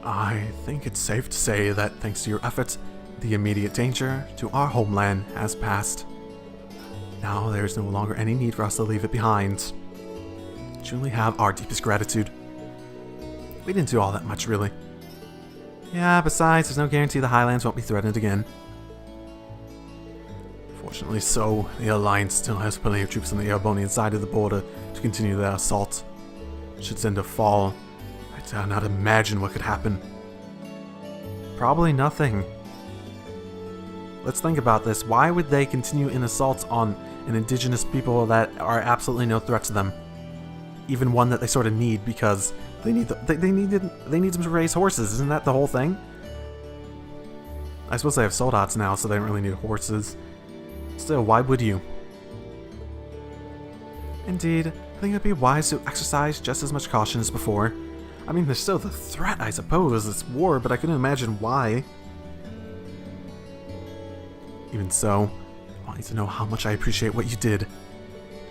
I think it's safe to say that thanks to your efforts, the immediate danger to our homeland has passed. Now there is no longer any need for us to leave it behind. You truly have our deepest gratitude. We didn't do all that much, really. Yeah, besides, there's no guarantee the Highlands won't be threatened again. Fortunately so, the Alliance still has plenty of troops on the Erebonian side of the border to continue their assault. Should Zenda fall, I dare not imagine what could happen. Probably nothing. Let's think about this. Why would they continue an assault on an indigenous people that are absolutely no threat to them? Even one that they sort of need because they need them to raise horses. Isn't that the whole thing? I suppose they have soldats now, so they don't really need horses. Still, why would you? Indeed, I think it'd be wise to exercise just as much caution as before. I mean, there's still the threat, I suppose. It's war, but I couldn't imagine why. Even so, I want you to know how much I appreciate what you did.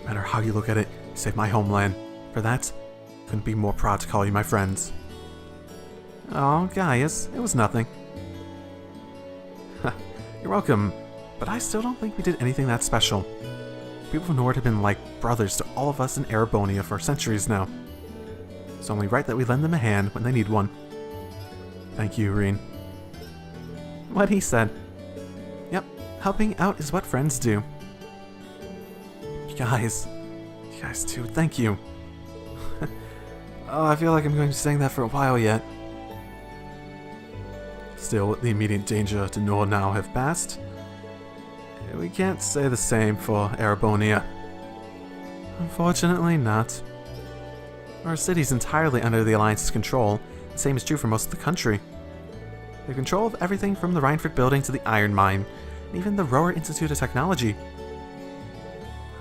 No matter how you look at it, you saved my homeland. For that, I couldn't be more proud to call you my friends. Oh, Gaius, it was nothing. You're welcome, but I still don't think we did anything that special. People of Nord have been like brothers to all of us in Erebonia for centuries now. It's only right that we lend them a hand when they need one. Thank you, Reen. What he said. Yep, helping out is what friends do. You guys too, thank you. Oh, I feel like I'm going to be saying that for a while yet. Still, the immediate danger to Nord now have passed. We can't say the same for Erebonia. Unfortunately not. Our city's entirely under the Alliance's control. The same is true for most of the country. They have control of everything from the Reinford building to the iron mine, and even the Rower Institute of Technology.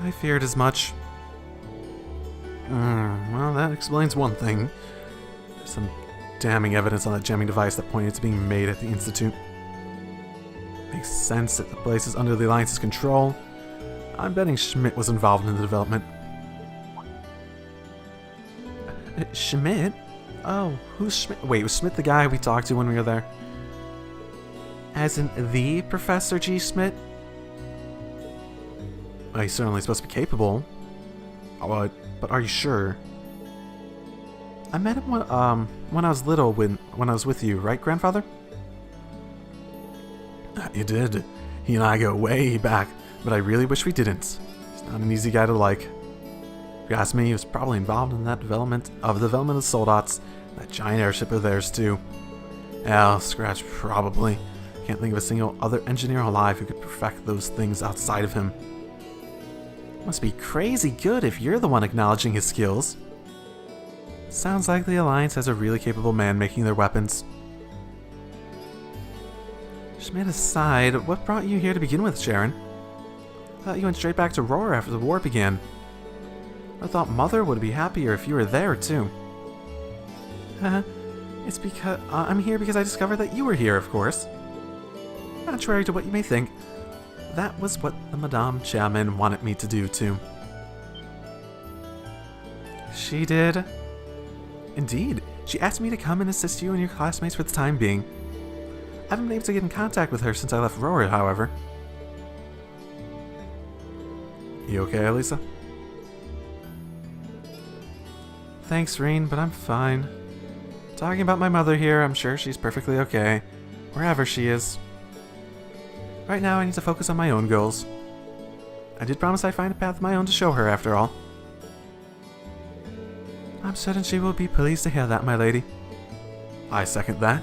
I feared as much. Well, that explains one thing. There's some damning evidence on that jamming device that pointed to being made at the Institute. Makes sense that the place is under the Alliance's control. I'm betting Schmidt was involved in the development. Schmidt? Oh, who's Schmidt? Wait, was Schmidt the guy we talked to when we were there? As in the Professor G. Schmidt? Well, he's certainly supposed to be capable. But are you sure? I met him when I was little, when I was with you, right, Grandfather? You did. He and I go way back, but I really wish we didn't. He's not an easy guy to like. If you ask me, he was probably involved in that development of the soldats, that giant airship of theirs too. Yeah, Scratch probably. Can't think of a single other engineer alive who could perfect those things outside of him. Must be crazy good if you're the one acknowledging his skills. Sounds like the Alliance has a really capable man making their weapons. Schmidt aside, what brought you here to begin with, Sharon? I thought you went straight back to Roar after the war began. I thought Mother would be happier if you were there, too. It's because I'm here because I discovered that you were here, of course. Contrary to what you may think, that was what the Madame Chairman wanted me to do, too. She did? Indeed. She asked me to come and assist you and your classmates for the time being. I haven't been able to get in contact with her since I left Roar, however. You okay, Elisa? Thanks, Reen, but I'm fine. Talking about my mother here, I'm sure she's perfectly okay, wherever she is. Right now, I need to focus on my own goals. I did promise I'd find a path of my own to show her, after all. I'm certain she will be pleased to hear that, my lady. I second that.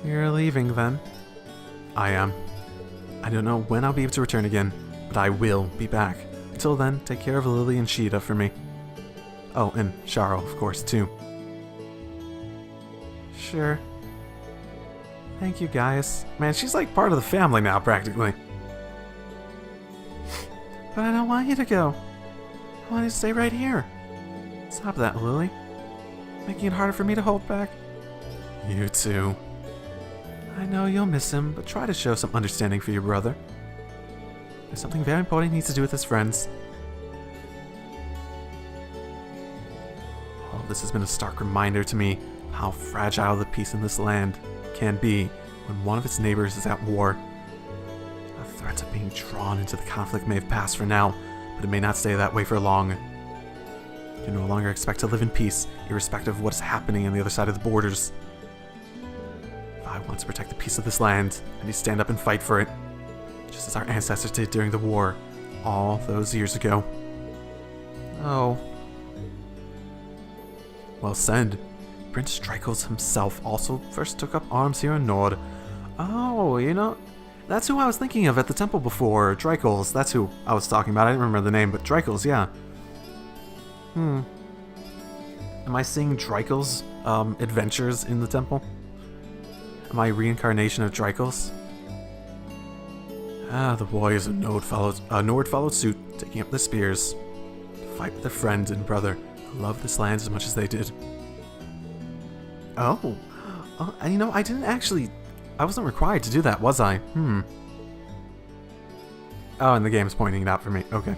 You're leaving, then? I am. I don't know when I'll be able to return again, but I will be back. Until then, take care of Lily and Sheeta for me. Oh, and Sharo, of course, too. Sure. Thank you, guys. Man, she's like part of the family now, practically. But I don't want you to go. I want you to stay right here. Stop that, Lily. Making it harder for me to hold back. You too. I know you'll miss him, but try to show some understanding for your brother. There's something very important he needs to do with his friends. Oh, this has been a stark reminder to me how fragile the peace in this land can be when one of its neighbors is at war. The threats of being drawn into the conflict may have passed for now, but it may not stay that way for long. You no longer expect to live in peace, irrespective of what is happening on the other side of the borders. If I want to protect the peace of this land, I need to stand up and fight for it, just as our ancestors did during the war, all those years ago. Oh. Well said. Prince Dracos himself also first took up arms here in Nord. Oh, you know, that's who I was thinking of at the temple before. Dracos, that's who I was talking about. I didn't remember the name, but Dracos, yeah. Am I seeing Dracos' adventures in the temple? Am I a reincarnation of Dracos? Ah, the warriors of Nord followed suit, taking up their spears to fight with their friend and brother who loved this land as much as they did. Oh, you know, I wasn't required to do that, was I? Oh, and the game's pointing it out for me. Okay.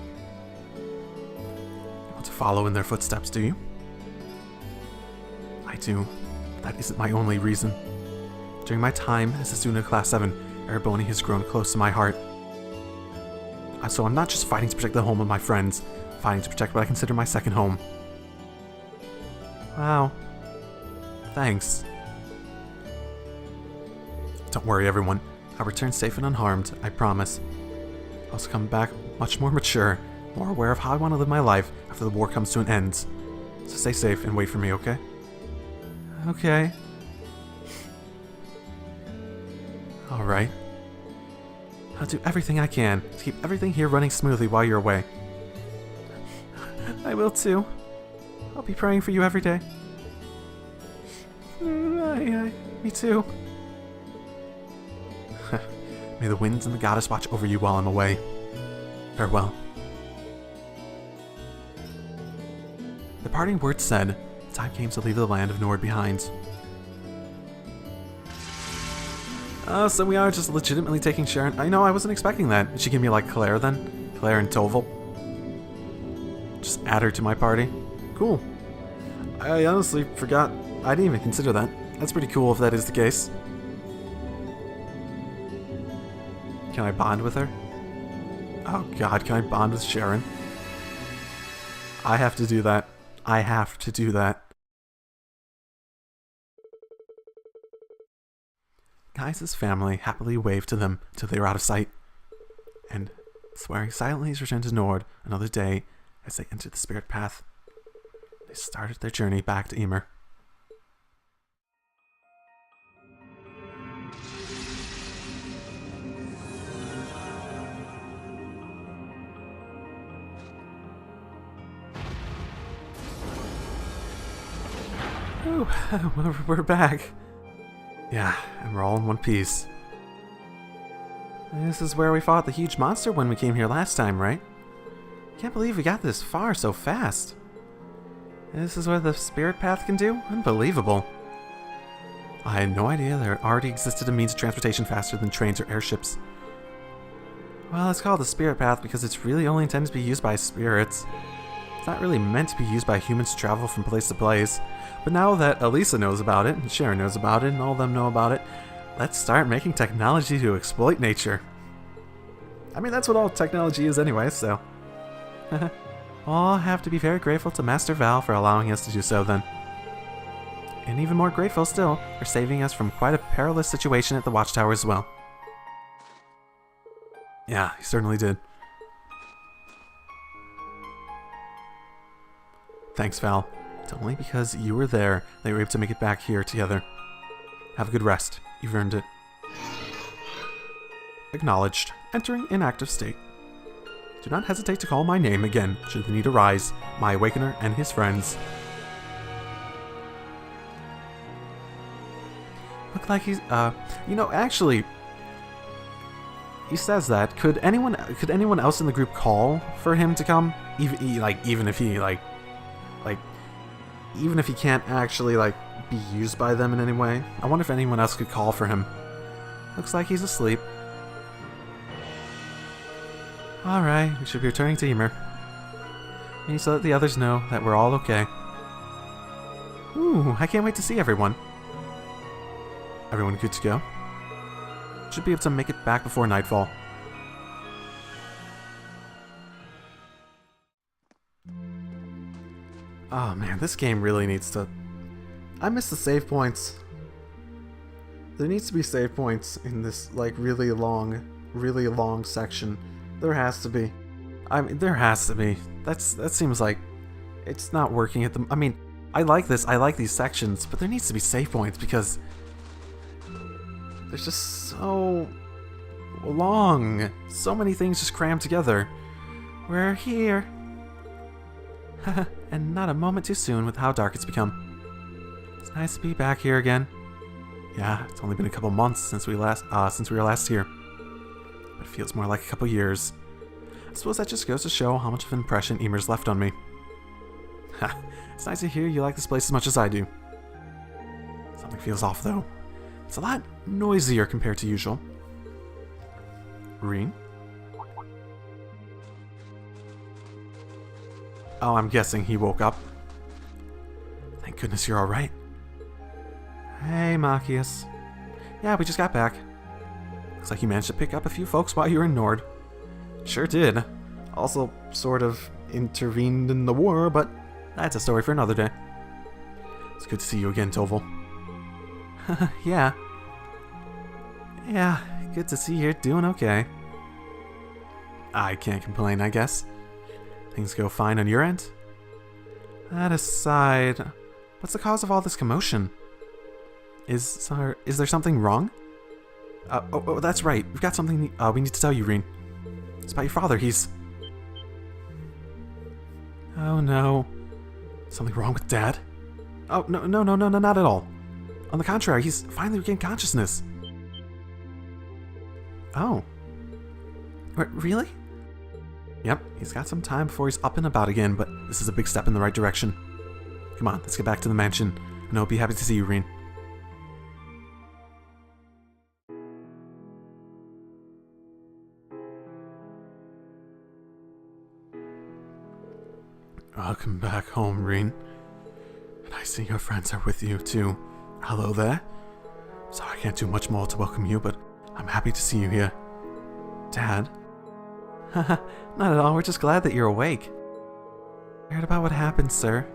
You want to follow in their footsteps, do you? I do. That isn't my only reason. During my time as a student of Class 7, Ereboni has grown close to my heart. So I'm not just fighting to protect the home of my friends, I'm fighting to protect what I consider my second home. Wow. Thanks. Don't worry, everyone. I'll return safe and unharmed, I promise. I'll also come back much more mature, more aware of how I want to live my life after the war comes to an end. So stay safe and wait for me, okay? Okay. Alright. I'll do everything I can to keep everything here running smoothly while you're away. I will too. I'll be praying for you every day. Me too. May the winds and the goddess watch over you while I'm away. Farewell. The parting words said, the time came to leave the land of Nord behind. So we are just legitimately taking Sharon. I know, I wasn't expecting that. Did she give me like Claire then? Claire and Toval? Just add her to my party? Cool. I honestly forgot. I didn't even consider that. That's pretty cool if that is the case. Can I bond with her? Oh god, can I bond with Sharon? I have to do that. I have to do that. Gaius' family happily waved to them till they were out of sight, and, swearing silently to return to Nord another day as they entered the spirit path, they started their journey back to Emer. Oh, we're back. Yeah, and we're all in one piece. This is where we fought the huge monster when we came here last time, right? Can't believe we got this far so fast. This is what the spirit path can do? Unbelievable. I had no idea there already existed a means of transportation faster than trains or airships. Well, it's called the spirit path because it's really only intended to be used by spirits. It's not really meant to be used by humans to travel from place to place. But now that Elisa knows about it, and Sharon knows about it, and all of them know about it, let's start making technology to exploit nature. I mean, that's what all technology is anyway, so... I'll have to be very grateful to Master Val for allowing us to do so then. And even more grateful still for saving us from quite a perilous situation at the Watchtower as well. Yeah, he certainly did. Thanks, Val. It's only because you were there that we were able to make it back here together. Have a good rest. You've earned it. Acknowledged. Entering inactive state. Do not hesitate to call my name again should the need arise, my Awakener and his friends. Look like he's, you know, actually, he says that. Could anyone else in the group call for him to come? Even if he can't actually, like, be used by them in any way. I wonder if anyone else could call for him. Looks like he's asleep. Alright, we should be returning to Emer. And so that the others know that we're all okay. Ooh, I can't wait to see everyone. Everyone good to go? Should be able to make it back before nightfall. Oh man, this game really needs to... I miss the save points. There needs to be save points in this, like, really long section. There has to be. I mean, there has to be. That seems like it's not working at the... I mean, I like this. I like these sections, but there needs to be save points because there's just so long. So many things just crammed together. We're here. And not a moment too soon with how dark it's become. It's nice to be back here again. Yeah, it's only been a couple months since we were last here. But it feels more like a couple years. I suppose that just goes to show how much of an impression Emer's left on me. It's nice to hear you like this place as much as I do. Something feels off though. It's a lot noisier compared to usual. Reen? Oh, I'm guessing he woke up. Thank goodness you're alright. Hey, Machias. Yeah, we just got back. Looks like you managed to pick up a few folks while you were in Nord. Sure did. Also, sort of intervened in the war, but that's a story for another day. It's good to see you again, Toval. Yeah. Yeah, good to see you're doing okay. I can't complain, I guess. Things go fine on your end? That aside, what's the cause of all this commotion? Is there something wrong? Oh, that's right. We've got something we need to tell you, Reen. It's about your father. He's... Oh no. Something wrong with Dad? Oh, no, not at all. On the contrary, he's finally regained consciousness. Oh. Really? Yep, he's got some time before he's up and about again, but this is a big step in the right direction. Come on, let's get back to the mansion, and I'll be happy to see you, Reen. Welcome back home, Reen. And I see your friends are with you, too. Hello there. Sorry I can't do much more to welcome you, but I'm happy to see you here. Dad? Haha, not at all. We're just glad that you're awake. I heard about what happened, sir.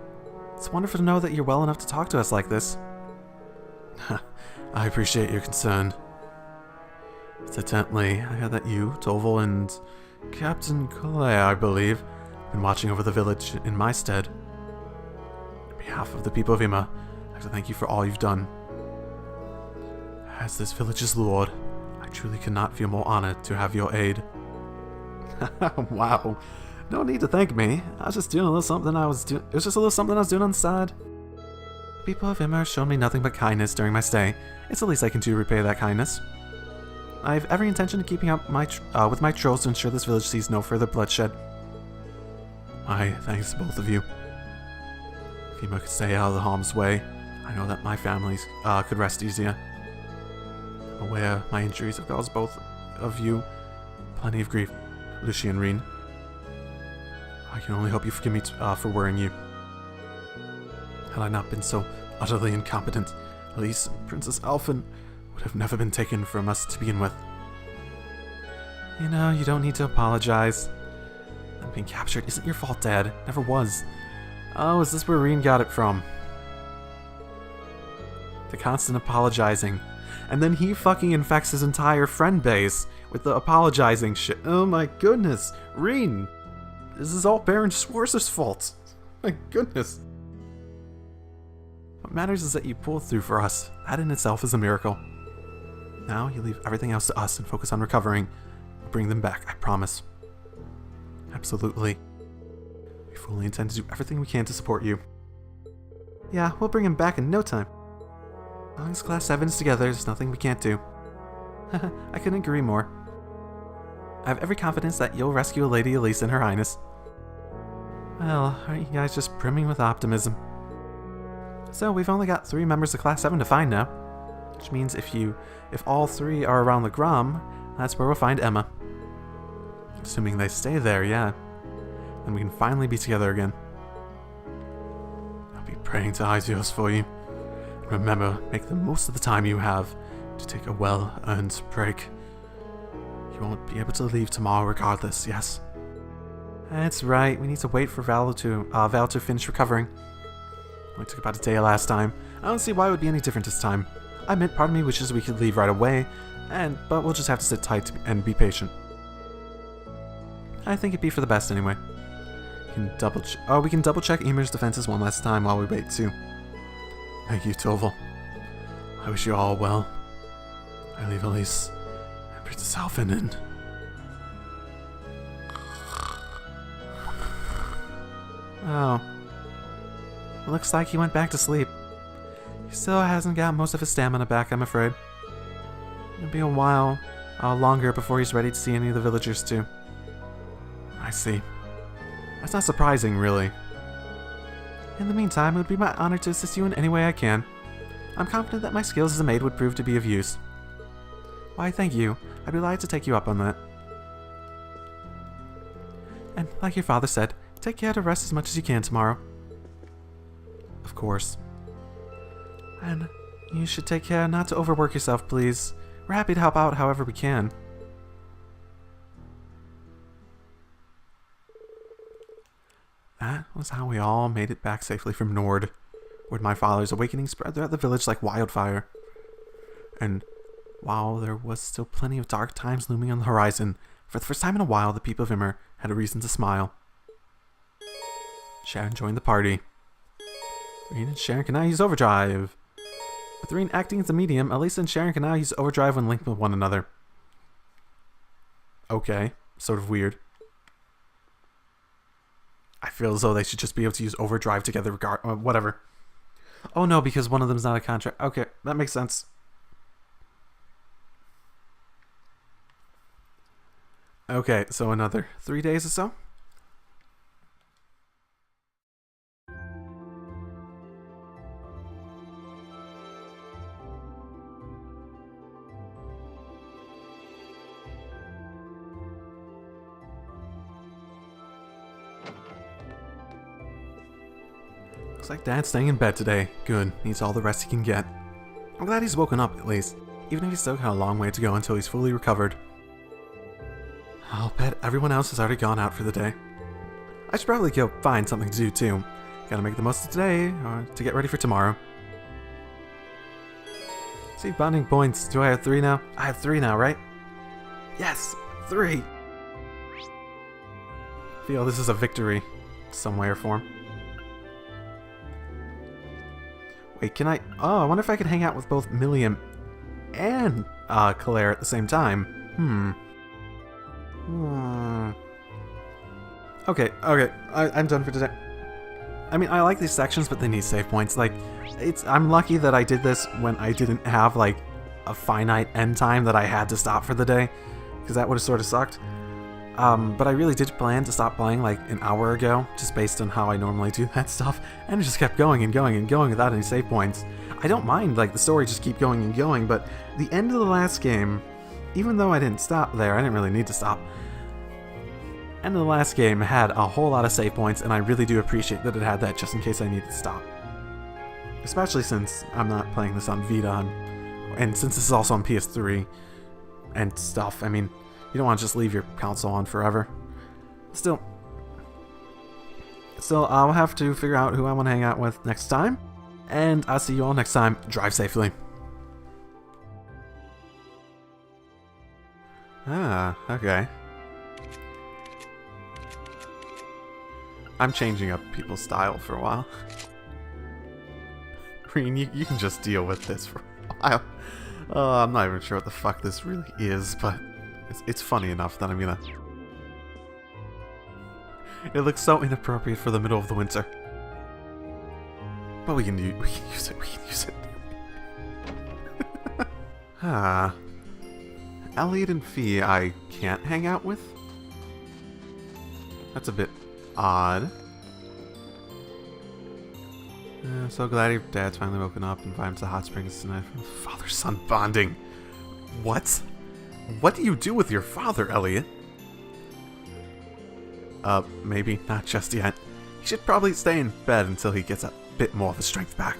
It's wonderful to know that you're well enough to talk to us like this. I appreciate your concern. Incidentally, I heard that you, Toval, and Captain Claire, I believe, have been watching over the village in my stead. On behalf of the people of Ima, I'd like to thank you for all you've done. As this village's lord, I truly cannot feel more honored to have your aid. Wow. No need to thank me. I was just doing a little something It was just a little something I was doing on the side. People of Immer have shown me nothing but kindness during my stay. It's the least I can do to repay that kindness. I have every intention of keeping up with my trolls to ensure this village sees no further bloodshed. My thanks to both of you. If Ima could stay out of the harm's way, I know that my family could rest easier. I'm aware my injuries have caused both of you plenty of grief, Lucy and Reen. I can only hope you forgive me for worrying you. Had I not been so utterly incompetent, Elise, Princess Alphen would have never been taken from us to begin with. You know, you don't need to apologize. Them being captured isn't your fault, Dad. Never was. Oh, is this where Reen got it from? The constant apologizing. And then he fucking infects his entire friend base with the apologizing shit. Oh my goodness. Reen! This is all Baron Schwarzer's fault. My goodness. What matters is that you pulled through for us. That in itself is a miracle. Now you leave everything else to us and focus on recovering. We'll bring them back, I promise. Absolutely. We fully intend to do everything we can to support you. Yeah, we'll bring him back in no time. As long as Class 7's together, there's nothing we can't do. I couldn't agree more. I have every confidence that you'll rescue a Lady Elise and Her Highness. Well, aren't you guys just brimming with optimism? So, we've only got 3 members of Class 7 to find now. Which means if all 3 are around the Grom, that's where we'll find Emma. Assuming they stay there, yeah. Then we can finally be together again. I'll be praying to Izios for you. Remember, make the most of the time you have to take a well-earned break. You won't be able to leave tomorrow regardless, yes? That's right, we need to wait for Val to finish recovering. Only took about a day last time. I don't see why it would be any different this time. I admit, part of me wishes we could leave right away, but we'll just have to sit tight and be patient. I think it'd be for the best anyway. We can double check Emir's defenses one last time while we wait too. Thank you, Toval. I wish you all well. I leave Elise and Princess Alphen in. Oh. Looks like he went back to sleep. He still hasn't got most of his stamina back, I'm afraid. It'll be a while longer before he's ready to see any of the villagers too. I see. That's not surprising, really. In the meantime, it would be my honor to assist you in any way I can. I'm confident that my skills as a maid would prove to be of use. Why, thank you. I'd be glad to take you up on that. And like your father said, take care to rest as much as you can tomorrow. Of course. And you should take care not to overwork yourself, please. We're happy to help out however we can. That was how we all made it back safely from Nord, where my father's awakening spread throughout the village like wildfire. And while there was still plenty of dark times looming on the horizon, for the first time in a while the people of Immer had a reason to smile. Sharon joined the party. Reen and Sharon can now use Overdrive. With Reen acting as a medium, Elisa and Sharon can now use Overdrive when linked with one another. Okay, sort of weird. I feel as though they should just be able to use Overdrive together whatever. Oh no, because one of them's not a contract. Okay, that makes sense. Okay, so another 3 days or so? Looks like Dad's staying in bed today. Good. Needs all the rest he can get. I'm glad he's woken up, at least. Even if he's still got a long way to go until he's fully recovered. I'll bet everyone else has already gone out for the day. I should probably go find something to do, too. Gotta make the most of today, to get ready for tomorrow. See, bonding points. Do I have 3 now? I have 3 now, right? Yes! 3! I feel this is a victory. Some way or form. Wait, can I... Oh, I wonder if I could hang out with both Milliam and Claire at the same time. Okay, I'm done for today. I mean, I like these sections, but they need save points. Like, I'm lucky that I did this when I didn't have, like, a finite end time that I had to stop for the day, because that would have sort of sucked. But I really did plan to stop playing like an hour ago, just based on how I normally do that stuff, and it just kept going and going and going without any save points. I don't mind, like, the story just keep going and going, but the end of the last game, even though I didn't stop there, I didn't really need to stop. End of the last game had a whole lot of save points, and I really do appreciate that it had that just in case I needed to stop. Especially since I'm not playing this on Vita, and since this is also on PS3 and stuff, I mean, you don't want to just leave your console on forever. Still, I'll have to figure out who I want to hang out with next time. And I'll see you all next time. Drive safely. Ah, okay. I'm changing up people's style for a while. Reen, you can just deal with this for a while. I'm not even sure what the fuck this really is, but... It's funny enough that I'm gonna... It looks so inappropriate for the middle of the winter. But we can use it. Ah. Elliot and Fee I can't hang out with? That's a bit odd. So glad your dad's finally woken up and invited him to the hot springs tonight. Father-son bonding. What? What do you do with your father, Elliot? Maybe not just yet. He should probably stay in bed until he gets a bit more of his strength back.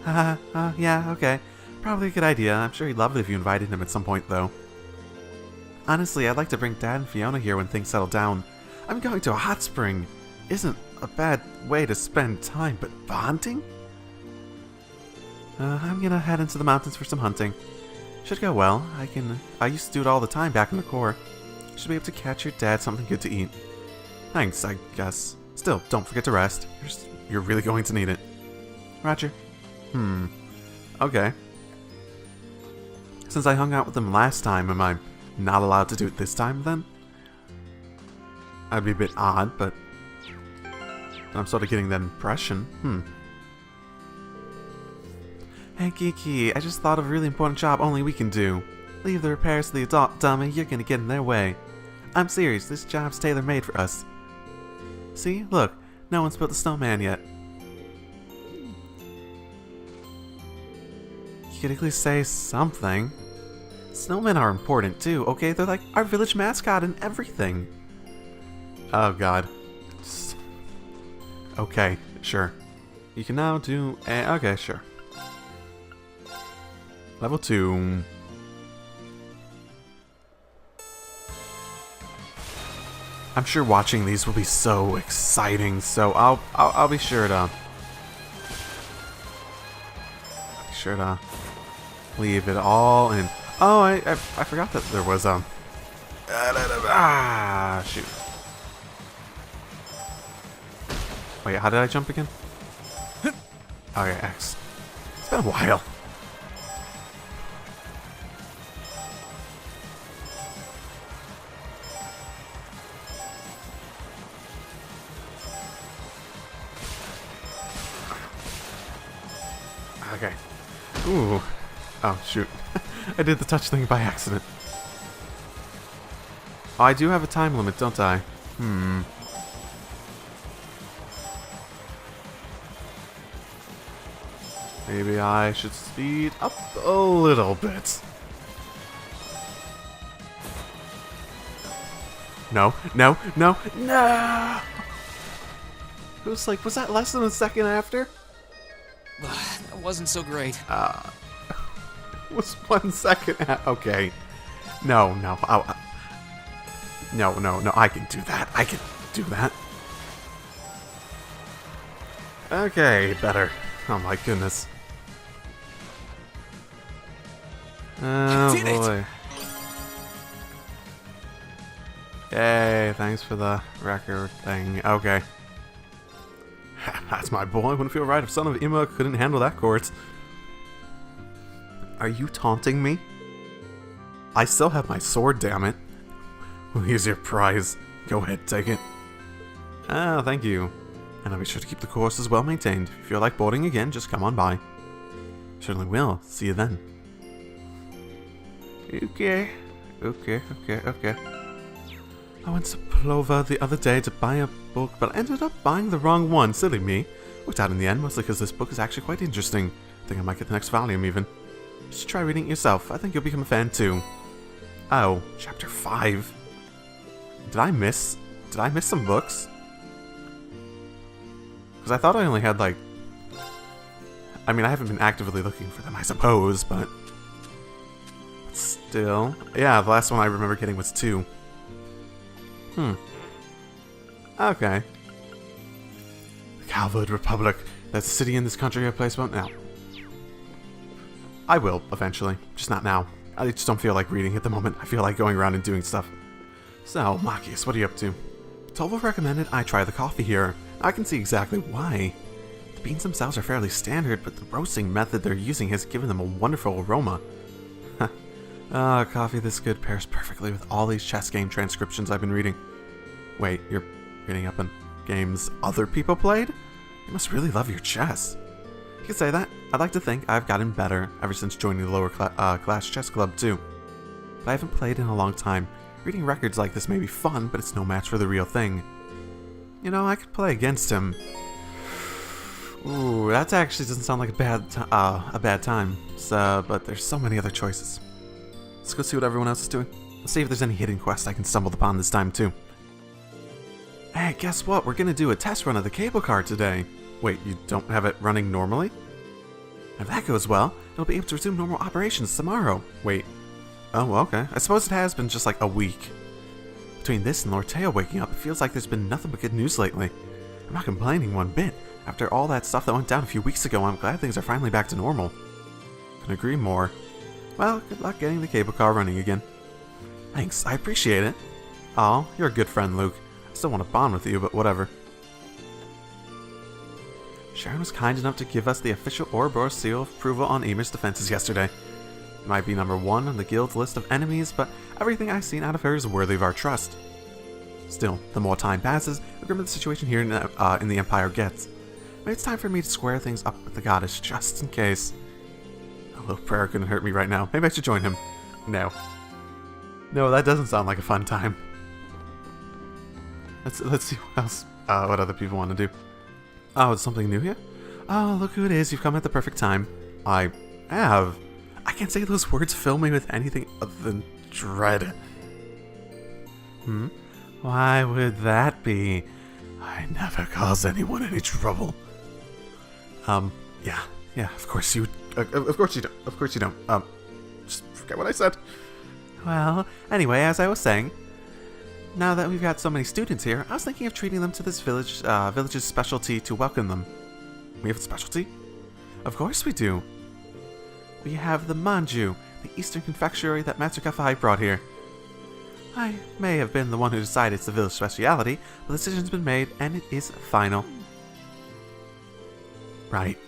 Yeah, okay. Probably a good idea. I'm sure he'd love it if you invited him at some point, though. Honestly, I'd like to bring Dad and Fiona here when things settle down. I'm going to a hot spring. Isn't a bad way to spend time, but bonding? I'm gonna head into the mountains for some hunting. Should go well. I used to do it all the time back in the Corps. Should be able to catch your dad something good to eat. Thanks, I guess. Still, don't forget to rest. You're really going to need it. Roger. Okay. Since I hung out with them last time, am I not allowed to do it this time, then? That'd be a bit odd, but I'm sort of getting that impression. Hey, Kiki, I just thought of a really important job only we can do. Leave the repairs to the adult dummy, you're gonna get in their way. I'm serious, this job's tailor-made for us. See? Look, no one's built a snowman yet. You could at least say something. Snowmen are important too, okay? They're like our village mascot and everything. Oh god. Okay, sure. You can now do okay, sure. Level 2. I'm sure watching these will be so exciting, so I'll be sure to leave it all in. Oh, I forgot that there was shoot. Wait, how did I jump again? Okay, X. It's been a while. Okay. Ooh. Oh, shoot. I did the touch thing by accident. Oh, I do have a time limit, don't I? Maybe I should speed up a little bit. No, no, no, no! It was like, was that less than a second after? That wasn't so great. It was 1 second. Okay. No, no. No, I can do that. I can do that. Okay, better. Oh my goodness. Oh boy. Yay, thanks for the record thing. Okay. That's my boy. Wouldn't feel right if son of Emma couldn't handle that court. Are you taunting me? I still have my sword, damn it. Well, here's your prize. Go ahead, take it. Ah, thank you. And I'll be sure to keep the courses well maintained. If you feel like boarding again, just come on by. Certainly will. See you then. Okay. I went to Plova the other day to buy a book, but I ended up buying the wrong one. Silly me. Worked out in the end, mostly because this book is actually quite interesting. Think I might get the next volume, even. You should try reading it yourself. I think you'll become a fan, too. Oh, chapter 5. Did I miss some books? Because I thought I only had, like... I mean, I haven't been actively looking for them, I suppose, but... Still... Yeah, the last one I remember getting was 2. Okay. The Calvard Republic. That's a city in this country a place won't now. I will, eventually. Just not now. I just don't feel like reading at the moment. I feel like going around and doing stuff. So, Machias, what are you up to? Tolvo recommended I try the coffee here. I can see exactly why. The beans themselves are fairly standard, but the roasting method they're using has given them a wonderful aroma. Coffee this good pairs perfectly with all these chess game transcriptions I've been reading. Wait, you're reading up on games other people played? You must really love your chess. You could say that. I'd like to think I've gotten better ever since joining the lower class chess club too. But I haven't played in a long time. Reading records like this may be fun, but it's no match for the real thing. You know, I could play against him. Ooh, that actually doesn't sound like a bad time. But there's so many other choices. Let's go see what everyone else is doing. Let's see if there's any hidden quests I can stumble upon this time too. Hey, guess what? We're gonna do a test run of the cable car today. Wait, you don't have it running normally? If that goes well, it'll be able to resume normal operations tomorrow. Wait. Oh, okay. I suppose it has been just like a week. Between this and Lord Teo waking up, it feels like there's been nothing but good news lately. I'm not complaining one bit. After all that stuff that went down a few weeks ago, I'm glad things are finally back to normal. Couldn't agree more. Well, good luck getting the cable car running again. Thanks, I appreciate it. Aw, you're a good friend, Luke. I still want to bond with you, but whatever. Sharon was kind enough to give us the official Ouroboros seal of approval on Emir's defenses yesterday. It might be number 1 on the guild's list of enemies, but everything I've seen out of her is worthy of our trust. Still, the more time passes, the grimmer the situation here in the Empire gets. Maybe it's time for me to square things up with the goddess, just in case. A little prayer couldn't hurt me right now. Maybe I should join him. No. No, that doesn't sound like a fun time. Let's see what else, what other people want to do. Oh, it's something new here? Oh, look who it is. You've come at the perfect time. I have. I can't say those words fill me with anything other than dread. Why would that be? I never cause anyone any trouble. Yeah, of course you of course you don't. Of course you don't. Just forget what I said. Well, anyway, as I was saying, now that we've got so many students here, I was thinking of treating them to this village's specialty to welcome them. We have a specialty? Of course we do. We have the manju, the Eastern confectionery that Master Kafai brought here. I may have been the one who decided it's the village speciality, but the decision's been made, and it is final. Right,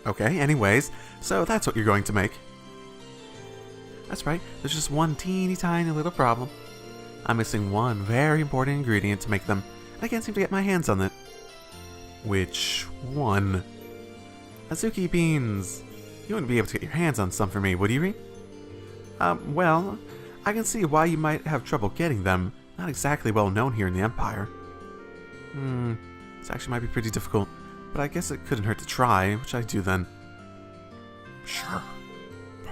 okay, anyways, so that's what you're going to make. That's right, there's just one teeny tiny little problem. I'm missing one very important ingredient to make them, and I can't seem to get my hands on it. Which one? Azuki beans. You wouldn't be able to get your hands on some for me, would you, Ri? Well, I can see why you might have trouble getting them. Not exactly well known here in the Empire. This actually might be pretty difficult, but I guess it couldn't hurt to try, which I do then. Sure.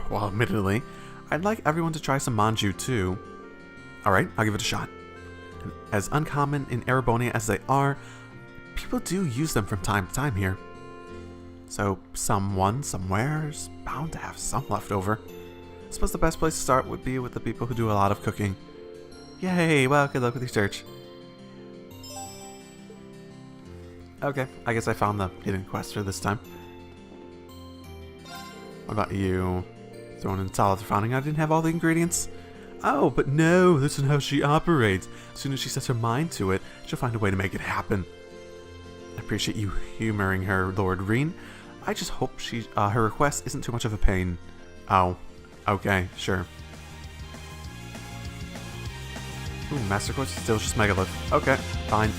Well, admittedly, I'd like everyone to try some manju too. Alright, I'll give it a shot. And as uncommon in Erebonia as they are, people do use them from time to time here. So someone somewhere is bound to have some left over. I suppose the best place to start would be with the people who do a lot of cooking. Yay, well, good luck with your search. Okay, I guess I found the hidden quest for this time. What about you? Thrown in the towel after finding I didn't have all the ingredients? Oh, but no, this isn't how she operates. As soon as she sets her mind to it, she'll find a way to make it happen. I appreciate you humoring her, Lord Reen. I just hope her request isn't too much of a pain. Oh, okay, sure. Ooh, Master Course, still just Megalith. Okay, fine.